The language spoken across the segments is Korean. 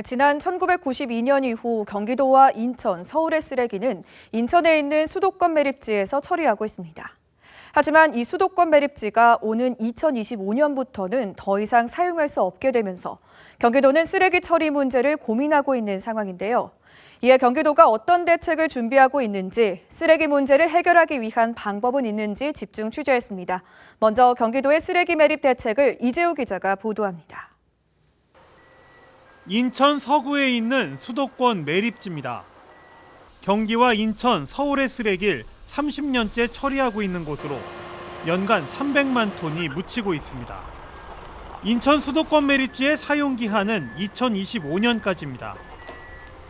지난 1992년 이후 경기도와 인천, 서울의 쓰레기는 인천에 있는 수도권 매립지에서 처리하고 있습니다. 하지만 이 수도권 매립지가 오는 2025년부터는 더 이상 사용할 수 없게 되면서 경기도는 쓰레기 처리 문제를 고민하고 있는 상황인데요. 이에 경기도가 어떤 대책을 준비하고 있는지, 쓰레기 문제를 해결하기 위한 방법은 있는지 집중 취재했습니다. 먼저 경기도의 쓰레기 매립 대책을 이재우 기자가 보도합니다. 인천 서구에 있는 수도권 매립지입니다. 경기와 인천, 서울의 쓰레기를 30년째 처리하고 있는 곳으로 연간 300만 톤이 묻히고 있습니다. 인천 수도권 매립지의 사용기한은 2025년까지입니다.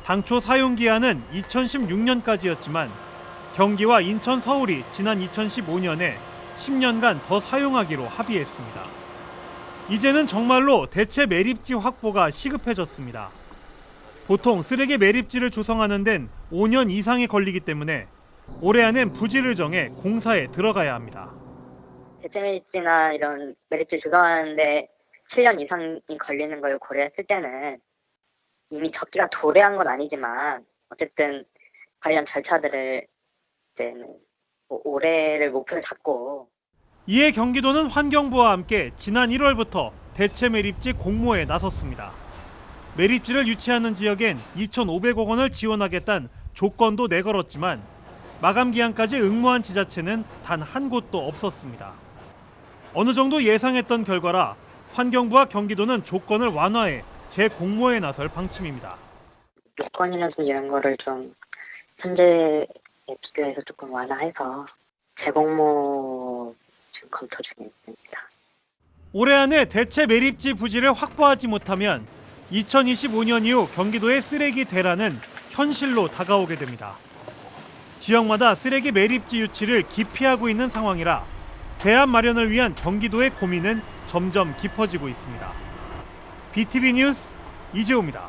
당초 사용기한은 2016년까지였지만 경기와 인천, 서울이 지난 2015년에 10년간 더 사용하기로 합의했습니다. 이제는 정말로 대체 매립지 확보가 시급해졌습니다. 보통 쓰레기 매립지를 조성하는 데는 5년 이상이 걸리기 때문에 올해 안엔 부지를 정해 공사에 들어가야 합니다. 대체 매립지나 이런 매립지 조성하는데 7년 이상이 걸리는 걸 고려했을 때는 이미 적기가 도래한 건 아니지만 어쨌든 관련 절차들을 이제는 올해를 목표를 잡고 이에 경기도는 환경부와 함께 지난 1월부터 대체 매립지 공모에 나섰습니다. 매립지를 유치하는 지역엔 2,500억 원을 지원하겠다는 조건도 내걸었지만 마감 기한까지 응모한 지자체는 단 한 곳도 없었습니다. 어느 정도 예상했던 결과라 환경부와 경기도는 조건을 완화해 재공모에 나설 방침입니다. 요건이라든지 이런 거를 좀 현재에 비교해서 조금 완화해서 재공모 지금 검토 중에 있습니다. 올해 안에 대체 매립지 부지를 확보하지 못하면 2025년 이후 경기도의 쓰레기 대란은 현실로 다가오게 됩니다. 지역마다 쓰레기 매립지 유치를 기피하고 있는 상황이라 대안 마련을 위한 경기도의 고민은 점점 깊어지고 있습니다. BTV 뉴스 이재호입니다.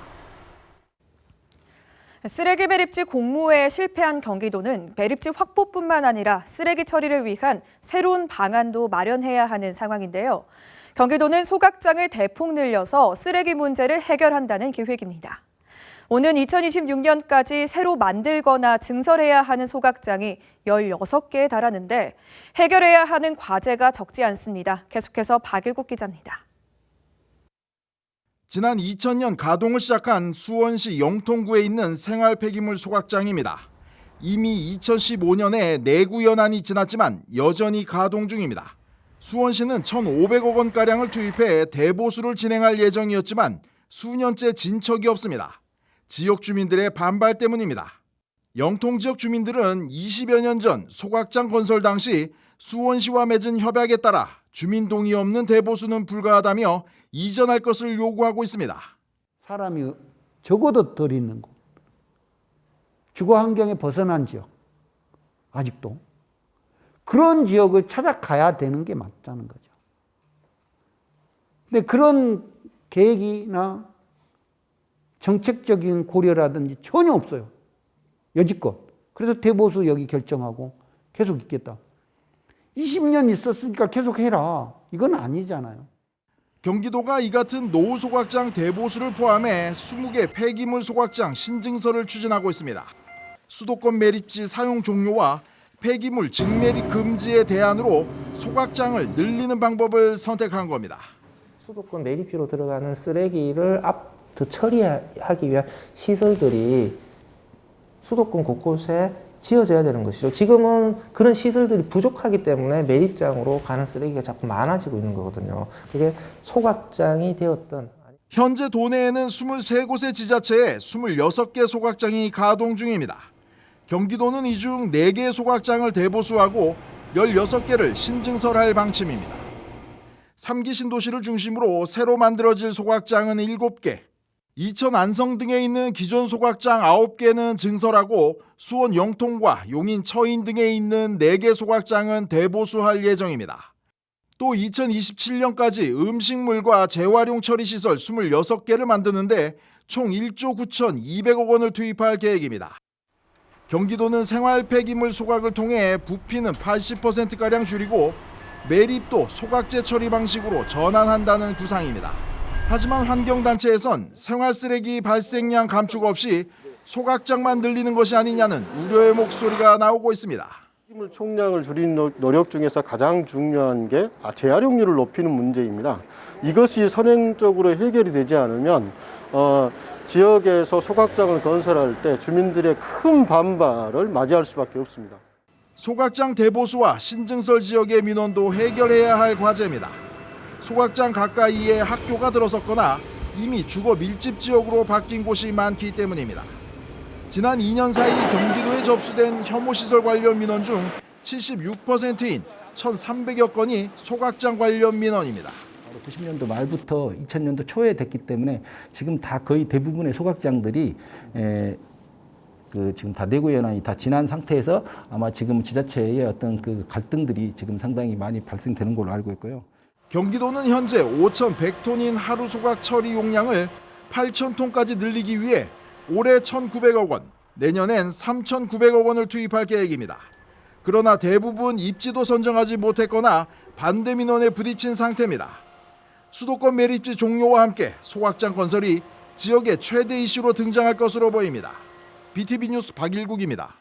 쓰레기 매립지 공모에 실패한 경기도는 매립지 확보뿐만 아니라 쓰레기 처리를 위한 새로운 방안도 마련해야 하는 상황인데요. 경기도는 소각장을 대폭 늘려서 쓰레기 문제를 해결한다는 계획입니다. 오는 2026년까지 새로 만들거나 증설해야 하는 소각장이 16개에 달하는데 해결해야 하는 과제가 적지 않습니다. 계속해서 박일국 기자입니다. 지난 2000년 가동을 시작한 수원시 영통구에 있는 생활 폐기물 소각장입니다. 이미 2015년에 내구 연한이 지났지만 여전히 가동 중입니다. 수원시는 1,500억 원가량을 투입해 대보수를 진행할 예정이었지만 수년째 진척이 없습니다. 지역 주민들의 반발 때문입니다. 영통 지역 주민들은 20여 년 전 소각장 건설 당시 수원시와 맺은 협약에 따라 주민 동의 없는 대보수는 불가하다며 이전할 것을 요구하고 있습니다. 사람이 적어도 덜 있는 곳, 주거 환경에 벗어난 지역, 아직도 그런 지역을 찾아가야 되는 게 맞다는 거죠. 근데 그런 계획이나 정책적인 고려라든지 전혀 없어요. 여지껏. 그래서 대보수 여기 결정하고 계속 있겠다. 20년 있었으니까 계속 해라. 이건 아니잖아요. 경기도가 이 같은 노후 소각장 대보수를 포함해 20개 폐기물 소각장 신증서를 추진하고 있습니다. 수도권 매립지 사용 종료와 폐기물 직매립 금지의 대안으로 소각장을 늘리는 방법을 선택한 겁니다. 수도권 매립지로 들어가는 쓰레기를 더 처리하기 위한 시설들이 수도권 곳곳에 지어져야 되는 것이죠. 지금은 그런 시설들이 부족하기 때문에 매립장으로 가는 쓰레기가 자꾸 많아지고 있는 거거든요. 그게 소각장이 되었던. 현재 도내에는 23곳의 지자체에 26개 소각장이 가동 중입니다. 경기도는 이 중 4개 소각장을 대보수하고 16개를 신증설할 방침입니다. 3기 신도시를 중심으로 새로 만들어질 소각장은 7개, 이천 안성 등에 있는 기존 소각장 9개는 증설하고 수원 영통과 용인 처인 등에 있는 4개 소각장은 대보수할 예정입니다. 또 2027년까지 음식물과 재활용 처리 시설 26개를 만드는데 총 1조 9,200억 원을 투입할 계획입니다. 경기도는 생활 폐기물 소각을 통해 부피는 80%가량 줄이고 매립도 소각재 처리 방식으로 전환한다는 구상입니다. 하지만 환경단체에선 생활쓰레기 발생량 감축 없이 소각장만 늘리는 것이 아니냐는 우려의 목소리가 나오고 있습니다. 폐기물 총량을 줄이는 노력 중에서 가장 중요한 게 재활용률을 높이는 문제입니다. 이것이 선행적으로 해결이 되지 않으면 지역에서 소각장을 건설할 때 주민들의 큰 반발을 맞이할 수밖에 없습니다. 소각장 대보수와 신증설 지역의 민원도 해결해야 할 과제입니다. 소각장 가까이에 학교가 들어섰거나 이미 주거 밀집 지역으로 바뀐 곳이 많기 때문입니다. 지난 2년 사이 경기도에 접수된 혐오시설 관련 민원 중 76%인 1,300여 건이 소각장 관련 민원입니다. 90년도 말부터 2000년도 초에 됐기 때문에 지금 다 거의 대부분의 소각장들이 지금 다 내구 연한이 다 지난 상태에서 아마 지금 지자체의 어떤 그 갈등들이 지금 상당히 많이 발생되는 걸로 알고 있고요. 경기도는 현재 5,100톤인 하루 소각 처리 용량을 8,000톤까지 늘리기 위해 올해 1,900억 원, 내년엔 3,900억 원을 투입할 계획입니다. 그러나 대부분 입지도 선정하지 못했거나 반대 민원에 부딪힌 상태입니다. 수도권 매립지 종료와 함께 소각장 건설이 지역의 최대 이슈로 등장할 것으로 보입니다. BTV 뉴스 박일국입니다.